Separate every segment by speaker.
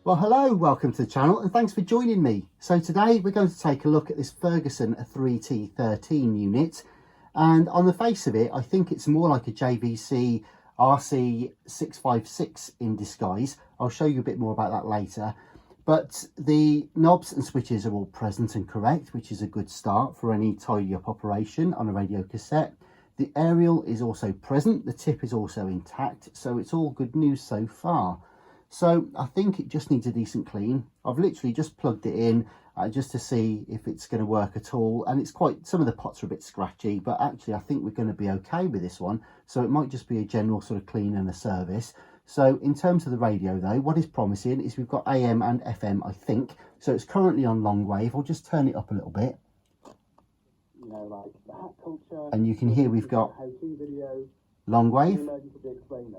Speaker 1: Well, hello, welcome to the channel and thanks for joining me. So today we're going to take a look at this Ferguson 3T13 unit, and on the face of it I think it's more like a JVC RC-656 in disguise. I'll show you a bit more about that later, but the knobs and switches are all present and correct, which is a good start for any tidy up operation on a radio cassette. The aerial is also present, the tip is also intact, so it's all good news so far. So I think it just needs a decent clean. I've literally just plugged it in just to see if it's going to work at all, and it's quite, some of the pots are a bit scratchy, but actually I think we're going to be okay with this one. So it might just be a general sort of clean and a service. So in terms of the radio though, what is promising is we've got AM and FM, I think. So it's currently on long wave. I'll just turn it up a little bit. And you can hear we've got long wave.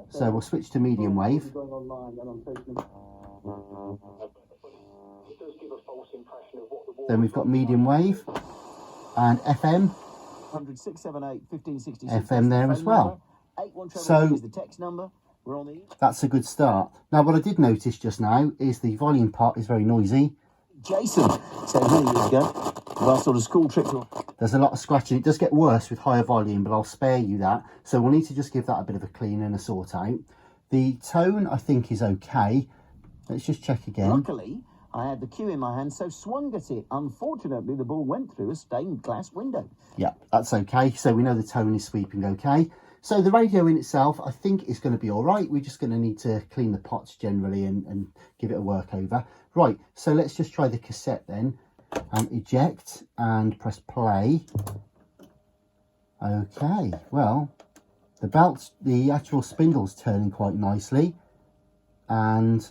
Speaker 1: So we'll switch to medium wave. Then we've got medium wave and FM. FM there as well. So that's a good start. Now what I did notice just now is the volume pot is very noisy.
Speaker 2: Jason, so here you go. Last sort of school trip.
Speaker 1: There's a lot of scratching. It does get worse with higher volume, but I'll spare you that. So we'll need to just give that a bit of a clean and a sort out. The tone I think is okay. Let's just check again.
Speaker 2: Luckily, I had the cue in my hand, so swung at it. Unfortunately, the ball went through a stained glass window.
Speaker 1: Yeah, that's okay. So we know the tone is sweeping okay. So the radio in itself, I think is going to be all right. We're just going to need to clean the pots generally and give it a work over. Right, so let's just try the cassette then. Eject and press play. Okay, well, the belts, the actual spindle's turning quite nicely, and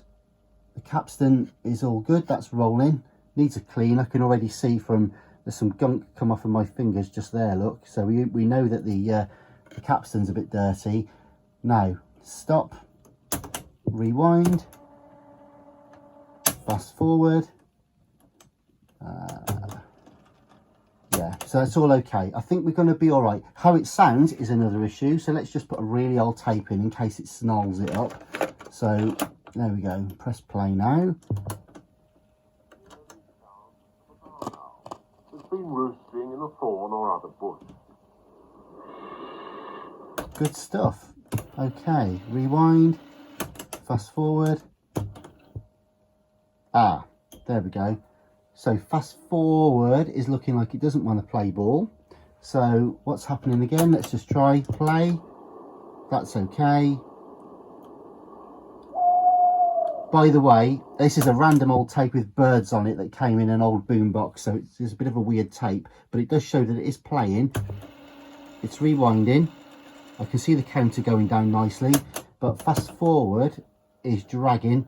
Speaker 1: the capstan is all good. That's rolling. Needs a clean. I can already see from there's some gunk come off of my fingers just there. Look, so we know that the capstan's a bit dirty. Now stop, rewind, fast forward. Yeah, so it's all okay. I think we're going to be all right. How it sounds is another issue, so let's just put a really old tape in case it snarls it up. So there we go. Press play now.
Speaker 3: It's been roosting in a thorn or other bush.
Speaker 1: Good stuff. Okay, rewind, fast forward. Ah, there we go. So fast forward is looking like it doesn't want to play ball. So what's happening again? Let's just try play. That's okay. By the way, this is a random old tape with birds on it that came in an old boombox. So it's a bit of a weird tape, but it does show that it is playing. It's rewinding. I can see the counter going down nicely, but fast forward is dragging.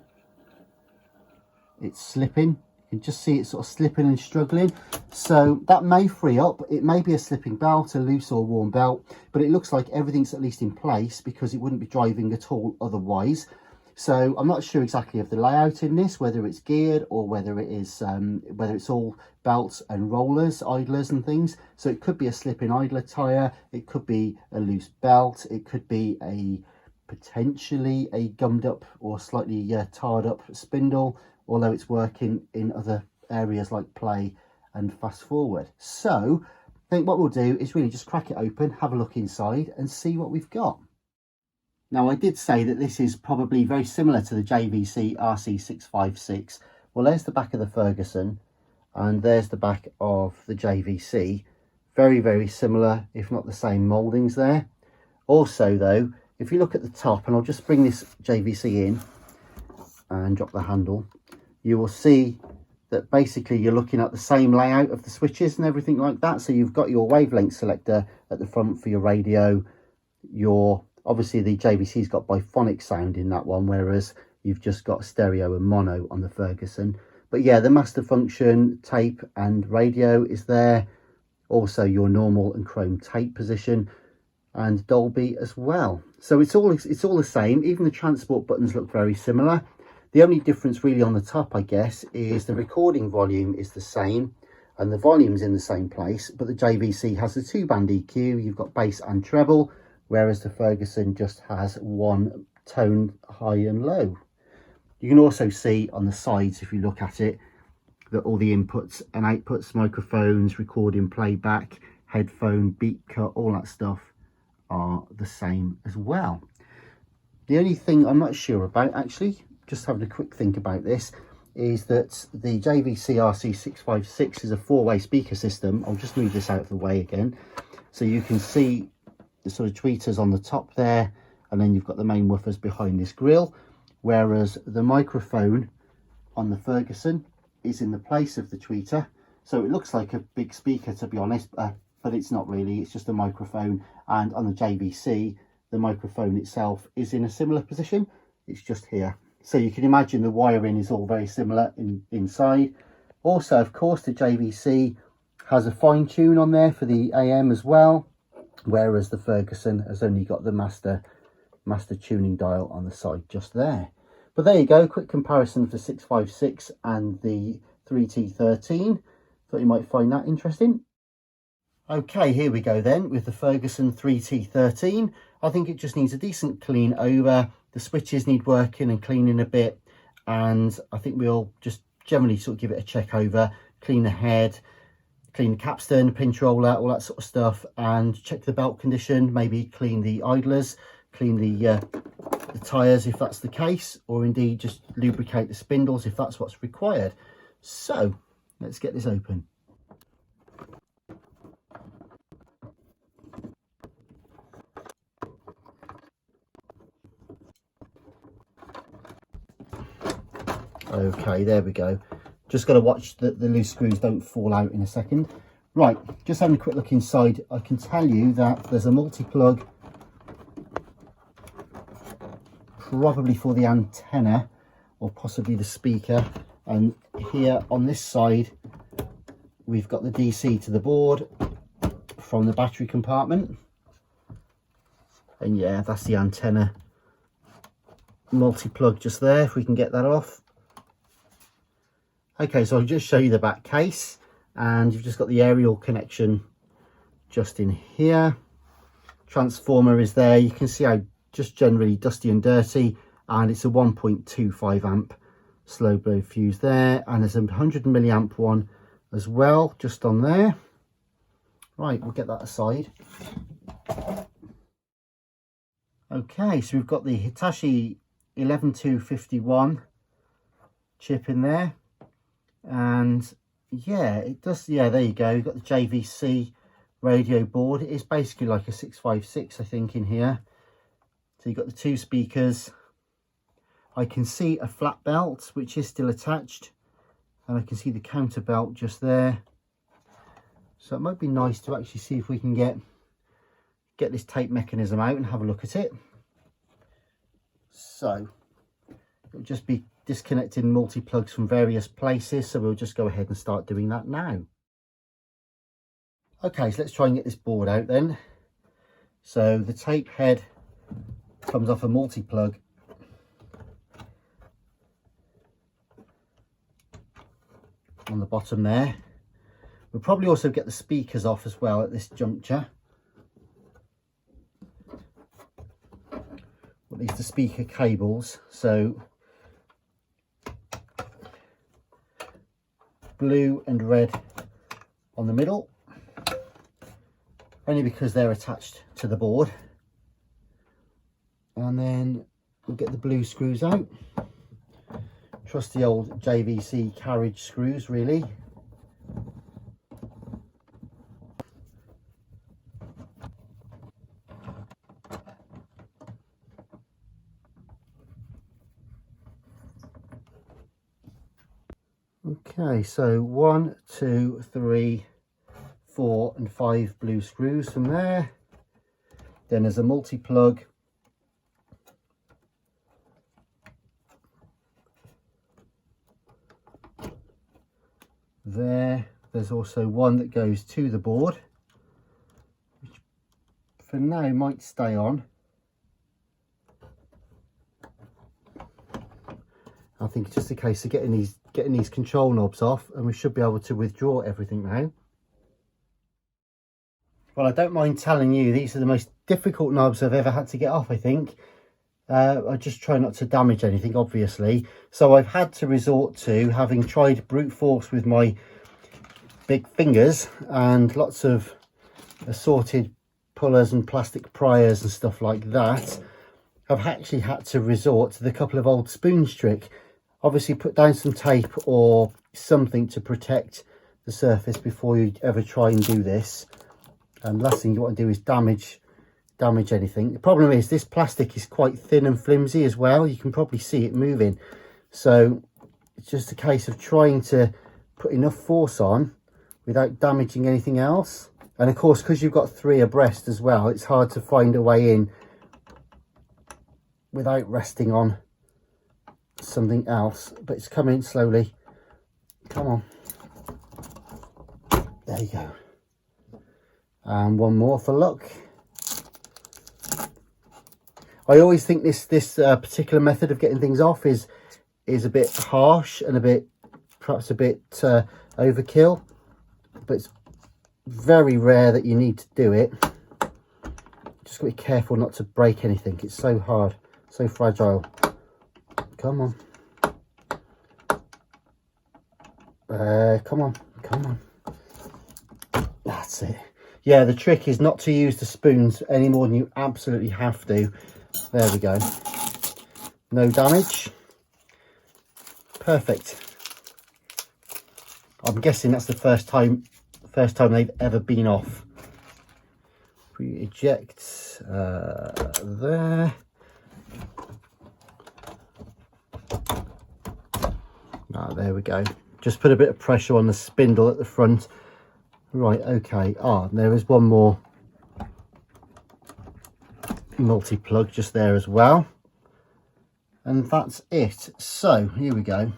Speaker 1: It's slipping. You can just see it sort of slipping and struggling. So that may free up. It may be a slipping belt, a loose or worn belt, but it looks like everything's at least in place because it wouldn't be driving at all otherwise. So I'm not sure exactly of the layout in this, whether it's geared or whether it is whether it's all belts and rollers, idlers and things. So it could be a slipping idler tire, it could be a loose belt, it could be a potentially a gummed up or slightly tarred up spindle, although it's working in other areas like play and fast forward. So I think what we'll do is really just crack it open, have a look inside and see what we've got. Now I did say that this is probably very similar to the JVC RC-656. Well, there's the back of the Ferguson and there's the back of the JVC. Very, very similar, if not the same mouldings there. Also though, if you look at the top, and I'll just bring this JVC in and drop the handle, you will see that basically you're looking at the same layout of the switches and everything like that. So you've got your wavelength selector at the front for your radio. Obviously the JVC's got biphonic sound in that one, whereas you've just got stereo and mono on the Ferguson. But yeah, the master function, tape and radio is there. Also your normal and chrome tape position and Dolby as well. So it's all the same. Even the transport buttons look very similar. The only difference really on the top, I guess, is the recording volume is the same and the volume's in the same place, but the JVC has a 2-band EQ. You've got bass and treble, whereas the Ferguson just has one tone, high and low. You can also see on the sides, if you look at it, that all the inputs and outputs, microphones, recording, playback, headphone, beat cut, all that stuff are the same as well. The only thing I'm not sure about, actually, just having a quick think about this, is that the JVC RC-656 is a 4-way speaker system. I'll just move this out of the way again. So you can see the sort of tweeters on the top there, and then you've got the main woofers behind this grill, whereas the microphone on the Ferguson is in the place of the tweeter. So it looks like a big speaker, to be honest, but it's not really. It's just a microphone. And on the JVC, the microphone itself is in a similar position. It's just here. So you can imagine the wiring is all very similar inside. Also, of course, the JVC has a fine tune on there for the AM as well, whereas the Ferguson has only got the master tuning dial on the side just there. But there you go, quick comparison of the 656 and the 3T13. Thought you might find that interesting. Okay, here we go then with the Ferguson 3T13. I think it just needs a decent clean over. The switches need working and cleaning a bit, and I think we'll just generally sort of give it a check over, clean the head, clean the capstan, pinch roller, all that sort of stuff, and check the belt condition, maybe clean the idlers, clean the tyres if that's the case, or indeed just lubricate the spindles if that's what's required. So let's get this open. Okay, there we go. Just got to watch that the loose screws don't fall out in a second. Right, just having a quick look inside, I can tell you that there's a multi-plug, probably for the antenna or possibly the speaker, and here on this side we've got the DC to the board from the battery compartment, and yeah, that's the antenna multi-plug just there, if we can get that off. Okay, so I'll just show you the back case, and you've just got the aerial connection just in here. Transformer is there. You can see how just generally dusty and dirty, and it's a 1.25 amp slow blow fuse there, and there's a 100 milliamp one as well just on there. Right, we'll get that aside. Okay, so we've got the Hitachi 11251 chip in there, and yeah, it does, yeah, there you go. You've got the JVC radio board. It is basically like a 656, I think, in here. So you've got the two speakers. I can see a flat belt which is still attached, and I can see the counter belt just there. So it might be nice to actually see if we can get this tape mechanism out and have a look at it. So it'll just be disconnecting multi-plugs from various places, so we'll just go ahead and start doing that now. Okay, so let's try and get this board out then. So the tape head comes off a multi-plug on the bottom there. We'll probably also get the speakers off as well at this juncture. At least the speaker cables. So blue and red on the middle, only because they're attached to the board. And then we'll get the blue screws out. Trusty old JVC carriage screws, really. Okay, so 1, 2, 3, 4 and 5 blue screws from there. Then there's a multi-plug there. There's also one that goes to the board, which for now might stay on. I think it's just a case of getting these control knobs off, and we should be able to withdraw everything now. Well, I don't mind telling you, these are the most difficult knobs I've ever had to get off, I think. I just try not to damage anything, obviously. So I've had to resort to, having tried brute force with my big fingers and lots of assorted pullers and plastic pliers and stuff like that, I've actually had to resort to the couple of old spoons trick. Obviously put down some tape or something to protect the surface before you ever try and do this. And last thing you want to do is damage anything. The problem is this plastic is quite thin and flimsy as well. You can probably see it moving. So it's just a case of trying to put enough force on without damaging anything else. And of course, because you've got 3 abreast as well, it's hard to find a way in without resting on something else. But it's coming slowly. Come on. There you go. And one more for luck. I always think this particular method of getting things off is a bit harsh and perhaps a bit overkill, but it's very rare that you need to do it. Just got to be careful not to break anything. It's so hard, so fragile. Come on. Come on. That's it. Yeah, the trick is not to use the spoons any more than you absolutely have to. There we go. No damage. Perfect. I'm guessing that's the first time they've ever been off. We eject there. There we go. Just put a bit of pressure on the spindle at the front. Right, okay. There is one more multi-plug just there as well, and that's it. So here we go.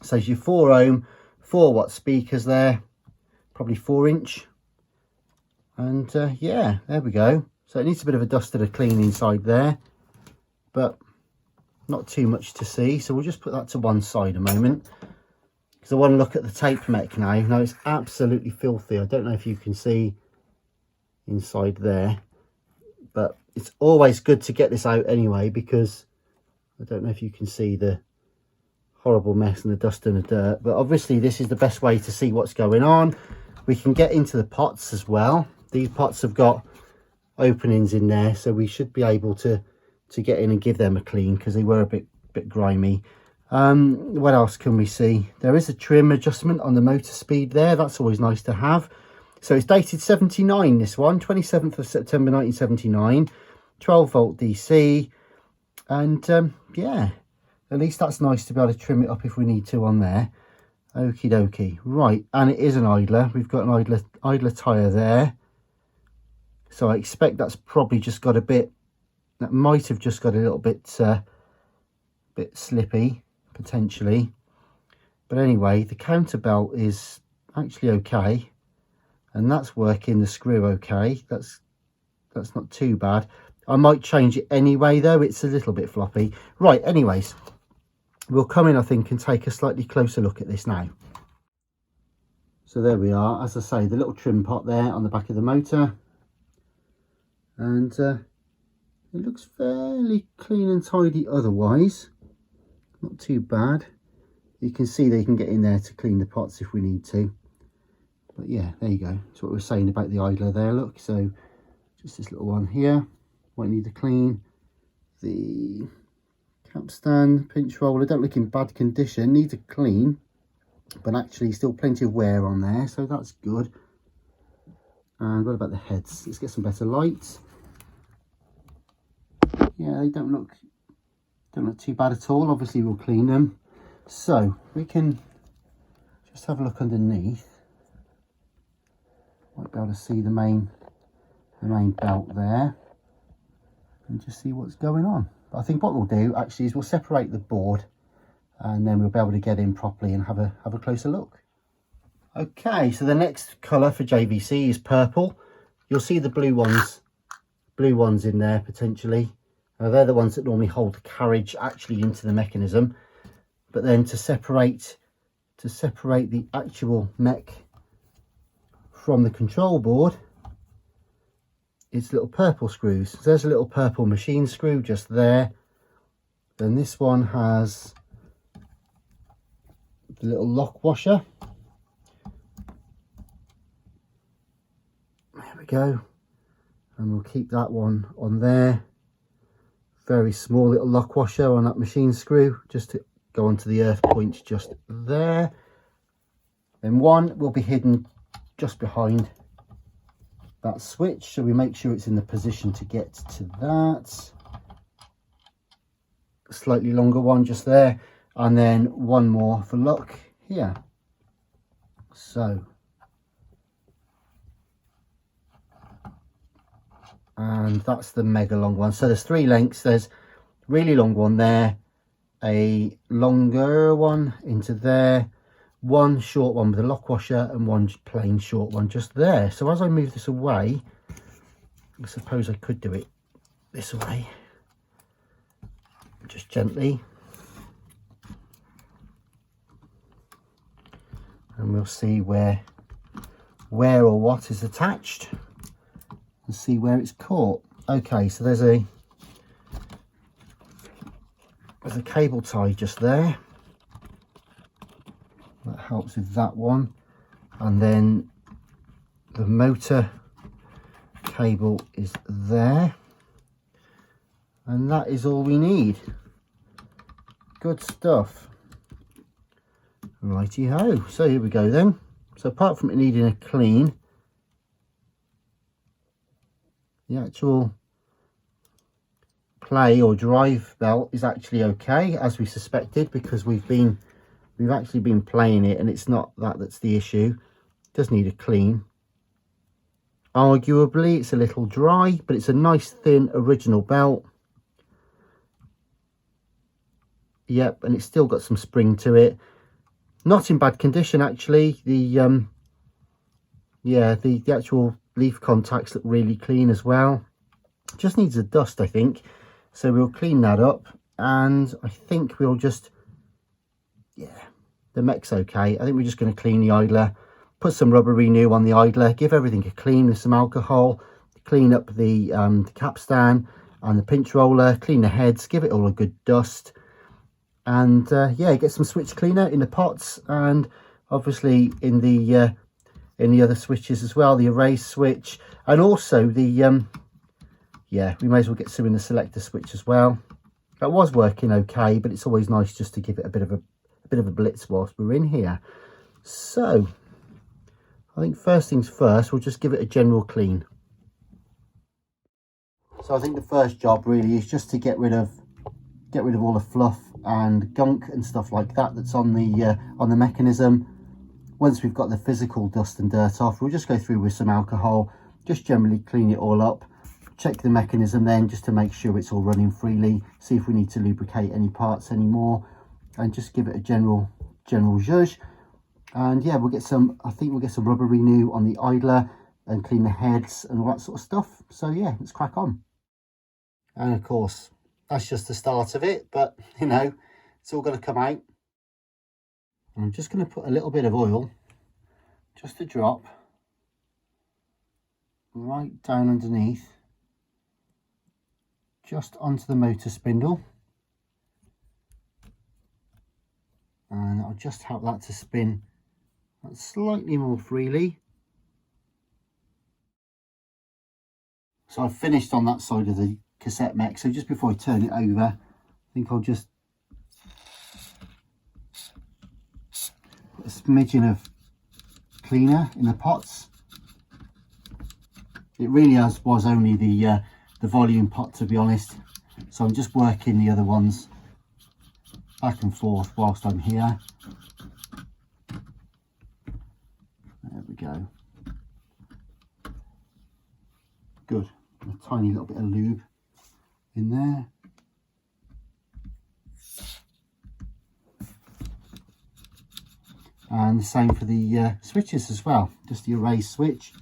Speaker 1: So your 4 ohm 4-watt speakers there, probably 4-inch, and yeah, there we go. So it needs a bit of a dust and a clean inside there, but not too much to see. So we'll just put that to one side a moment, because I want to look at the tape mech now. Now it's absolutely filthy. I don't know if you can see inside there, but it's always good to get this out anyway, because I don't know if you can see the horrible mess and the dust and the dirt, but obviously this is the best way to see what's going on. We can get into the pots as well. These pots have got openings in there, so we should be able to get in and give them a clean, because they were a bit grimy. What else can we see? There is a trim adjustment on the motor speed there. That's always nice to have. So it's dated 79, this one, 27th of September 1979, 12 volt DC, and yeah, at least that's nice to be able to trim it up if we need to on there. Okie dokie. Right, and it is an idler. We've got an idler tyre there. So I expect that's probably just got a bit, that might have just got a little bit slippy, potentially. But anyway, the counter belt is actually okay. And that's working the screw okay. That's not too bad. I might change it anyway though, it's a little bit floppy. Right, anyways, we'll come in I think and take a slightly closer look at this now. So there we are, as I say, the little trim pot there on the back of the motor, and it looks fairly clean and tidy otherwise, not too bad. You can see they can get in there to clean the pots if we need to. But yeah, there you go. That's what we were saying about the idler there, look. So just this little one here, might need to clean. The capstan, pinch roller, don't look in bad condition, needs a clean, but actually still plenty of wear on there, so that's good. And what about the heads? Let's get some better lights. Yeah, they don't look too bad at all. Obviously we'll clean them. So we can just have a look underneath. Might be able to see the main belt there and just see what's going on. But I think what we'll do actually is we'll separate the board, and then we'll be able to get in properly and have a closer look. Okay, so the next colour for JVC is purple. You'll see the blue ones in there potentially. Now they're the ones that normally hold the carriage actually into the mechanism. But then to separate the actual mech from the control board, its little purple screws. So there's a little purple machine screw just there. Then this one has the little lock washer. There we go. And we'll keep that one on there. Very small little lock washer on that machine screw, just to go onto the earth points just there. Then one will be hidden just behind that switch, so we make sure it's in the position to get to that. Slightly longer one just there, and then one more for luck here. So, and that's the mega long one. So there's 3 lengths. There's really long one there, a longer one into there, one short one with a lock washer, and one plain short one just there. So as I move this away, I suppose I could do it this way, just gently, and we'll see where or what is attached and see where it's caught. Okay, so there's a cable tie just there. That helps with that one. And then the motor cable is there. And that is all we need. Good stuff. Righty ho. So here we go then. So apart from it needing a clean, the actual play or drive belt is actually okay, as we suspected, because we've actually been playing it and it's not that's the issue. It does need a clean. Arguably it's a little dry, but it's a nice thin original belt. Yep, and it's still got some spring to it. Not in bad condition actually. The actual leaf contacts look really clean as well. Just needs a dust, I think. So we'll clean that up, and I think we'll just, the mech's okay. I think we're just going to clean the idler, put some rubber renew on the idler, give everything a clean with some alcohol, clean up the capstan and the pinch roller, clean the heads, give it all a good dust, and get some switch cleaner in the pots, and obviously in the other switches as well, the erase switch, and also the we may as well get some in the selector switch as well. That was working okay, but it's always nice just to give it a bit of a blitz whilst we're in here. So I think first things first, we'll just give it a general clean. So I think the first job really is just to get rid of all the fluff and gunk and stuff like that that's on the mechanism. Once we've got the physical dust and dirt off, we'll just go through with some alcohol, just generally clean it all up, check the mechanism then just to make sure it's all running freely, see if we need to lubricate any parts anymore, and just give it a general zhuzh. And yeah, I think we'll get some rubber renew on the idler and clean the heads and all that sort of stuff. So yeah, let's crack on. And of course, that's just the start of it, but you know, it's all going to come out. I'm just going to put a little bit of oil, just a drop, right down underneath, just onto the motor spindle, and that'll just help that to spin slightly more freely. So I've finished on that side of the cassette mech, so just before I turn it over, I think I'll just put a smidgen of cleaner in the pots. It really was only the volume pot, to be honest, so I'm just working the other ones back and forth whilst I'm here. There we go. Good. A tiny little bit of lube in there. And the same for the switches as well, just the erase switch.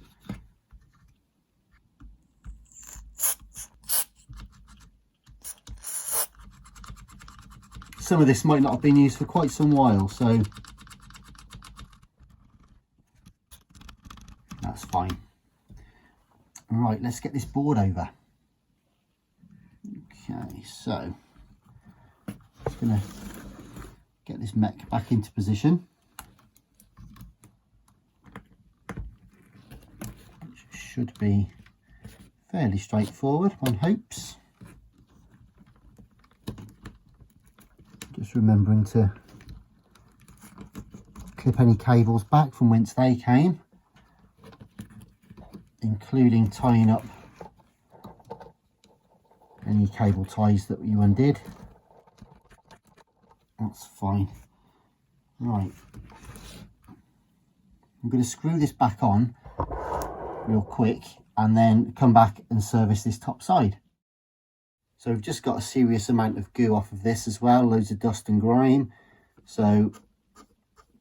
Speaker 1: Some of this might not have been used for quite some while, so that's fine. Right, Right, let's get this board over. Okay, so just going to get this mech back into position, which should be fairly straightforward, one hopes. Just remembering to clip any cables back from whence they came, including tying up any cable ties that you undid. That's fine. Right, I'm going to screw this back on real quick and then come back and service this top side. So we've just got a serious amount of goo off of this as well, loads of dust and grime. So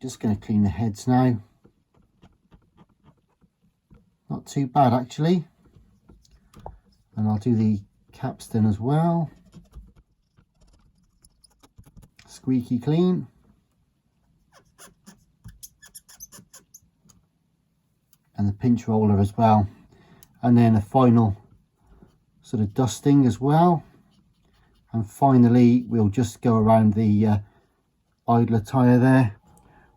Speaker 1: just going to clean the heads now. Not too bad actually. And I'll do the capstan as well. Squeaky clean. And the pinch roller as well. And then a final sort of dusting as well. And finally we'll just go around the idler tyre there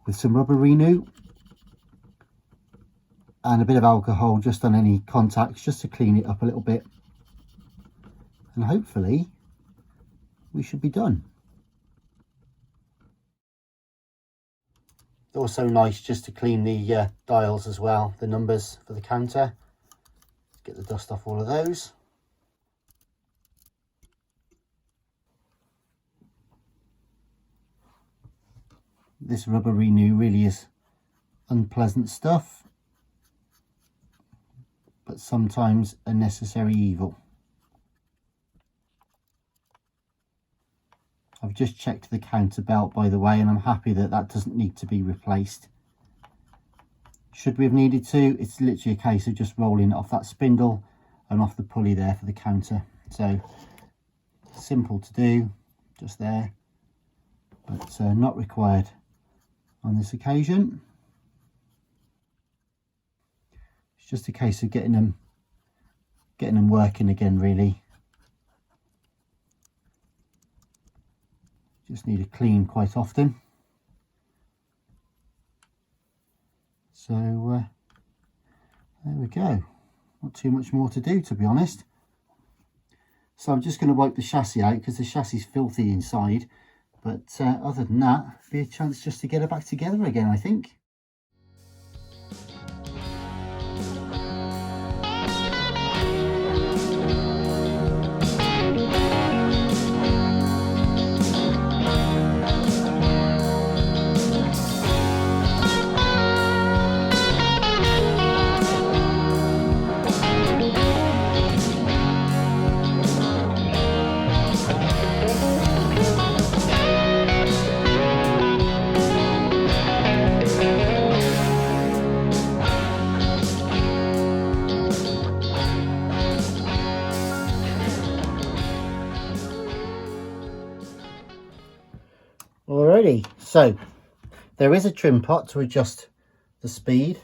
Speaker 1: with some rubber renew and a bit of alcohol just on any contacts, just to clean it up a little bit, and hopefully we should be done. Also nice just to clean the dials as well, the numbers for the counter, get the dust off all of those. This rubber renew really is unpleasant stuff, but sometimes a necessary evil. I've just checked the counter belt, by the way, and I'm happy that that doesn't need to be replaced. Should we have needed to, it's literally a case of just rolling it off that spindle and off the pulley there for the counter. So simple to do, just there, but not required on this occasion. It's just a case of getting them working again, really. Just need a clean quite often. So there we go. Not too much more to do, to be honest. So I'm just going to wipe the chassis out because the chassis is filthy inside. But other than that, be a chance just to get it back together again, I think. Alrighty, so there is a trim pot to adjust the speed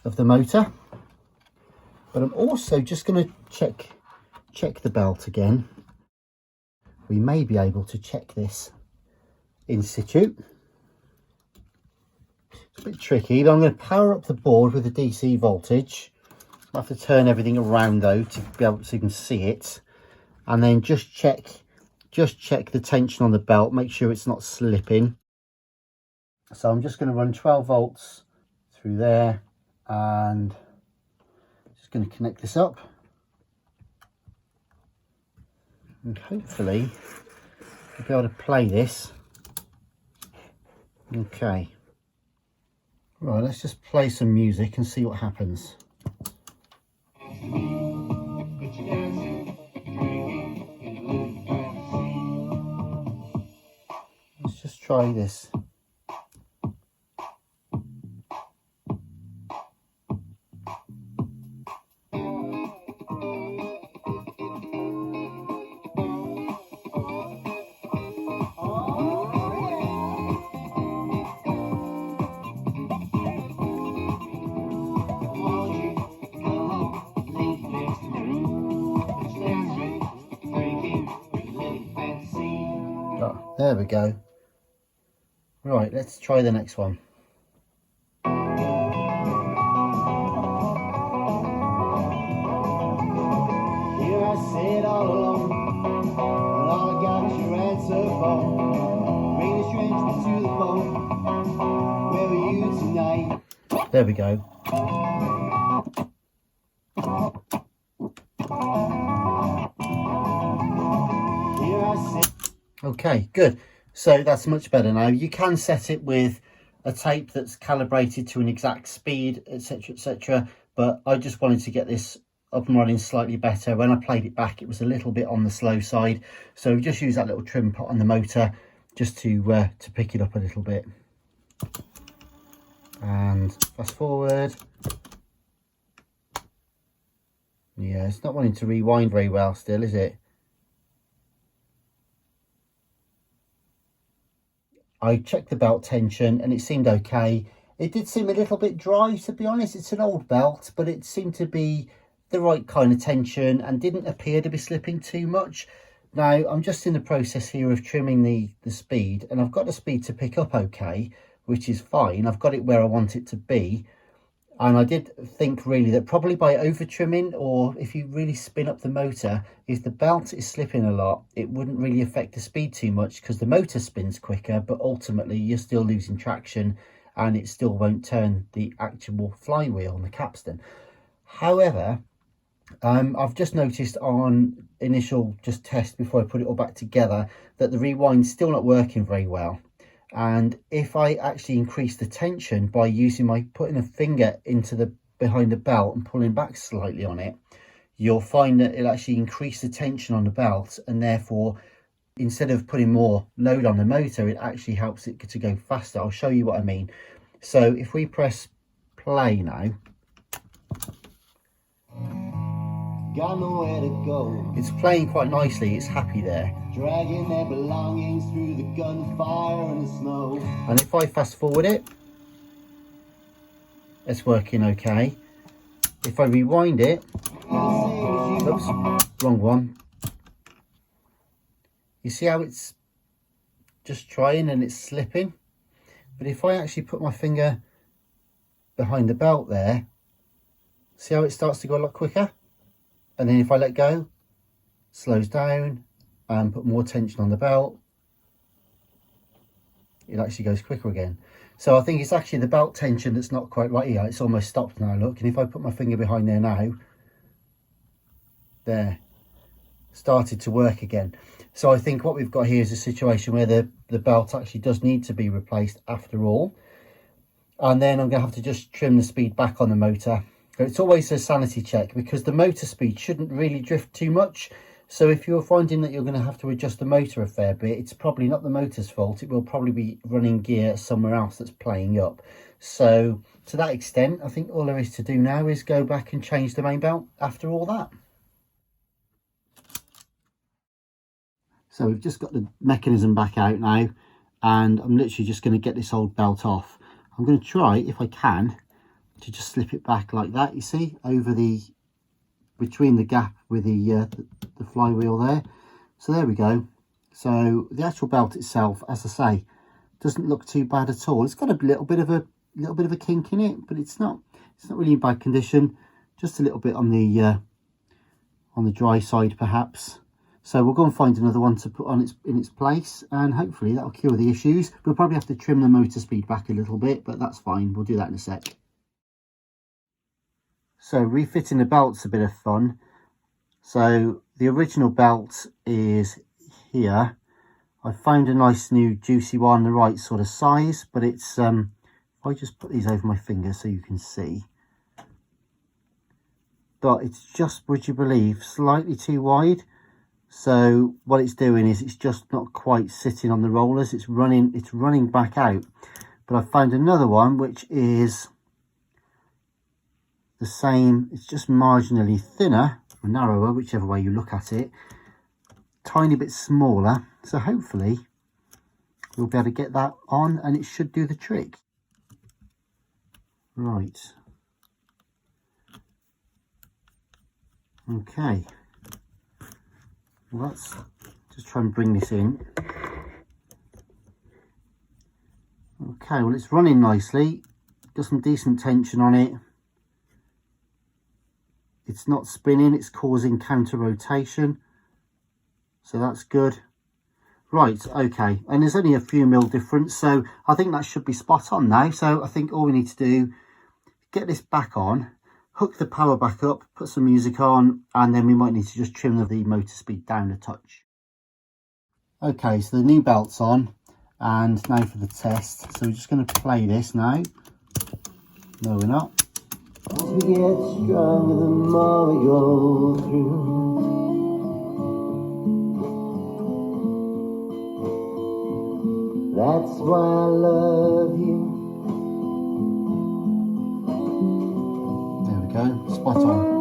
Speaker 1: of the motor, but I'm also just going to check the belt again. We may be able to check this in situ. It's a bit tricky, but I'm going to power up the board with a DC voltage. I have to turn everything around though to be able to even see it, and then just check the tension on the belt, make sure it's not slipping. So I'm just going to run 12 volts through there and just going to connect this up, and hopefully I'll be able to play this. Okay, right, let's just play some music and see what happens. Let's just try this. There we go. Right, let's try the next one.
Speaker 2: Here I sit all alone, and all I got is your answer phone. Rain is drenched me to the bone. Where were you tonight?
Speaker 1: There we go.
Speaker 2: Here I sit.
Speaker 1: Okay, good. So that's much better now. You can set it with a tape that's calibrated to an exact speed, etc, etc, but I just wanted to get this up and running slightly better. When I played it back, it was a little bit on the slow side, so just use that little trim pot on the motor just to pick it up a little bit. And fast forward. Yeah, it's not wanting to rewind very well still, is it? I checked the belt tension and it seemed okay. It did seem a little bit dry, to be honest. It's an old belt, but it seemed to be the right kind of tension and didn't appear to be slipping too much. Now, I'm just in the process here of trimming the speed, and I've got the speed to pick up okay, which is fine. I've got it where I want it to be. And I did think really that probably by over trimming, or if you really spin up the motor, if the belt is slipping a lot, it wouldn't really affect the speed too much because the motor spins quicker, but ultimately you're still losing traction and it still won't turn the actual flywheel on the capstan. However, I've just noticed on initial just test before I put it all back together that the rewind's still not working very well. And if I actually increase the tension by putting a finger into the behind the belt and pulling back slightly on it, you'll find that it'll actually increase the tension on the belt, and therefore instead of putting more load on the motor, it actually helps it to go faster. I'll show you what I mean. So if we press play now,
Speaker 2: Got nowhere to go.
Speaker 1: it's playing quite nicely. It's happy there.
Speaker 2: Dragging their belongings through the gunfire and the snow.
Speaker 1: And if I fast forward it, it's working okay. If I rewind it, oops, wrong one. You see how it's just trying and it's slipping? But if I actually put my finger behind the belt there, see how it starts to go a lot quicker? And then if I let go, slows down and put more tension on the belt, it actually goes quicker again. So I think it's actually the belt tension that's not quite right here. It's almost stopped now, look. And if I put my finger behind there now, there, started to work again. So I think what we've got here is a situation where the belt actually does need to be replaced after all. And then I'm going to have to just trim the speed back on the motor. It's always a sanity check because the motor speed shouldn't really drift too much. So if you're finding that you're going to have to adjust the motor a fair bit, it's probably not the motor's fault. It will probably be running gear somewhere else that's playing up. So to that extent, I think all there is to do now is go back and change the main belt after all that. So we've just got the mechanism back out now, and I'm literally just going to get this old belt off. I'm going to try, if I can, to just slip it back like that, you see, over between the gap with the flywheel there. So there we go. So the actual belt itself, as I say, doesn't look too bad at all. It's got a little bit of a kink in it, but it's not really in bad condition. Just a little bit on the dry side perhaps. So we'll go and find another one to put on in its place, and hopefully that'll cure the issues. We'll probably have to trim the motor speed back a little bit, but that's fine. We'll do that in a sec. So refitting the belt's a bit of fun. So the original belt is here. I found a nice new juicy one, the right sort of size, but it's if I just put these over my finger so you can see, but it's just, would you believe, slightly too wide. So what it's doing is it's just not quite sitting on the rollers. It's running back out. But I found another one which is the same. It's just marginally thinner or narrower, whichever way you look at it. Tiny bit smaller. So hopefully we'll be able to get that on and it should do the trick. Right. Okay. Well, let's just try and bring this in. Okay, well it's running nicely, got some decent tension on it. It's not spinning, it's causing counter rotation, so that's good. Right, okay, and there's only a few mil difference, so I think that should be spot on now. So I think all we need to do, get this back on, hook the power back up, put some music on, and then we might need to just trim the motor speed down a touch. Okay, so the new belt's on, and now for the test. So we're just going to play this now. No, we're not.
Speaker 2: As we get stronger, the more we go through. That's why I love you.
Speaker 1: There we go, spot on.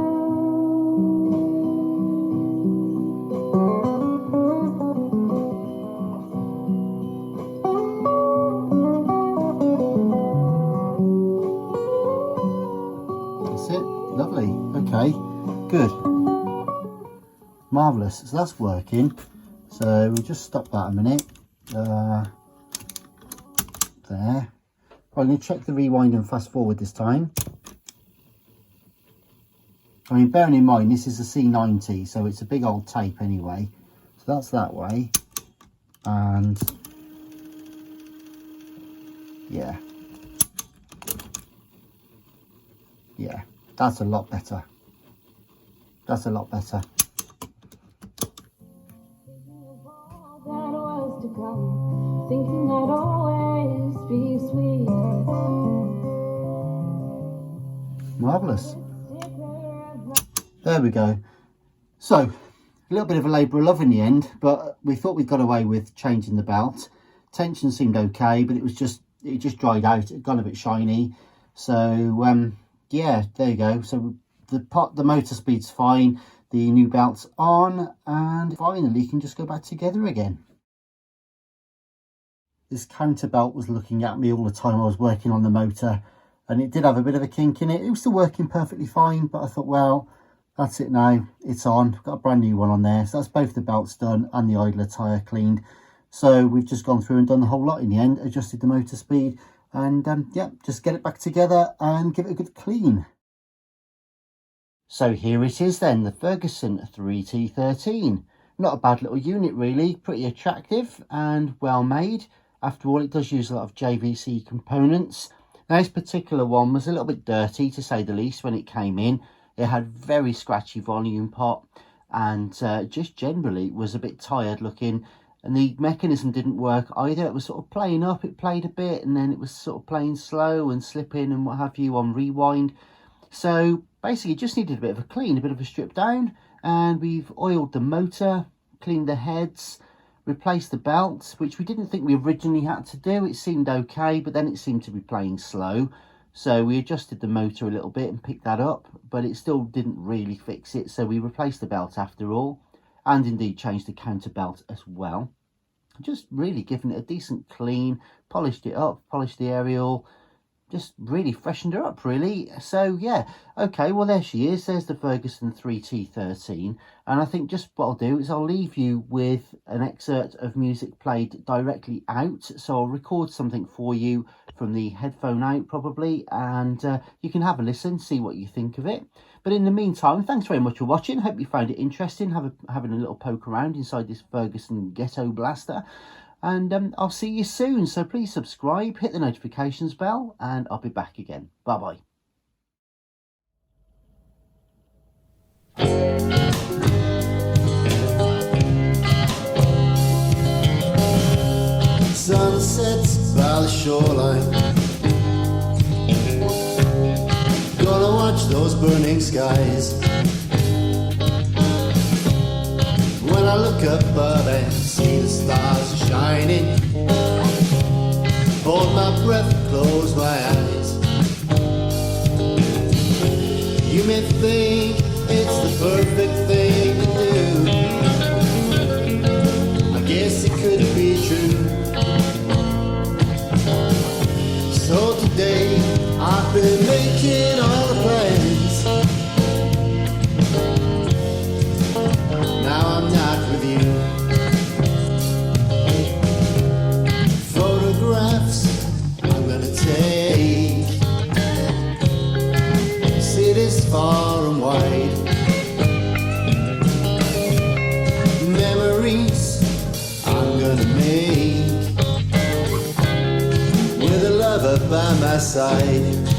Speaker 1: That's it, lovely. Okay, good. Marvellous, so that's working. So we'll just stop that a minute. There. I'm going to check the rewind and fast forward this time. I mean, bearing in mind this is a C90, so it's a big old tape anyway. So that's that way. And yeah, that's a lot better. That's a lot better.
Speaker 4: Thinking I'd always be sweet.
Speaker 1: Marvellous. There we go. So a little bit of a labour of love in the end, but we thought we'd got away with changing the belt. Tension seemed okay, but it just dried out. It got a bit shiny. So yeah, there you go. So the motor speed's fine, the new belt's on, and finally you can just go back together again. This counter belt was looking at me all the time I was working on the motor, and it did have a bit of a kink in it. It was still working perfectly fine, but I thought, well, that's it now, it's on. Got a brand new one on there, so that's both the belts done and the idler tyre cleaned. So we've just gone through and done the whole lot in the end, adjusted the motor speed, and yeah, just get it back together and give it a good clean. So here it is then, the Ferguson 3T13. Not a bad little unit really, pretty attractive and well made. After all, it does use a lot of JVC components. Now this particular one was a little bit dirty, to say the least, when it came in. It had very scratchy volume pot, and just generally was a bit tired looking, and the mechanism didn't work either. It was sort of playing up, it played a bit, and then it was sort of playing slow and slipping and what have you on rewind. So basically just needed a bit of a clean, a bit of a strip down, and we've oiled the motor, cleaned the heads, replaced the belt, which we didn't think we originally had to do. It seemed okay, but then it seemed to be playing slow. So we adjusted the motor a little bit and picked that up, but it still didn't really fix it. So we replaced the belt after all, and indeed changed the counter belt as well. Just really giving it a decent clean, polished it up, polished the aerial, just really freshened her up really. So yeah, okay, well there she is. There's the Ferguson 3T13, and I think just what I'll do is I'll leave you with an excerpt of music played directly out. So I'll record something for you from the headphone out probably, and you can have a listen, see what you think of it. But in the meantime, thanks very much for watching. Hope you found it interesting, having a little poke around inside this Ferguson Ghetto Blaster. And I'll see you soon, so please subscribe, hit the notifications bell, and I'll be back again. Bye bye.
Speaker 2: Sunsets by the shoreline, gonna watch those burning skies. When I look up above and see the stars shining, hold my breath, close my eyes. You may think it's the perfect thing to do, I guess it could be true. So today I've been making all the plans. Now I'm not with you. Photographs by my side.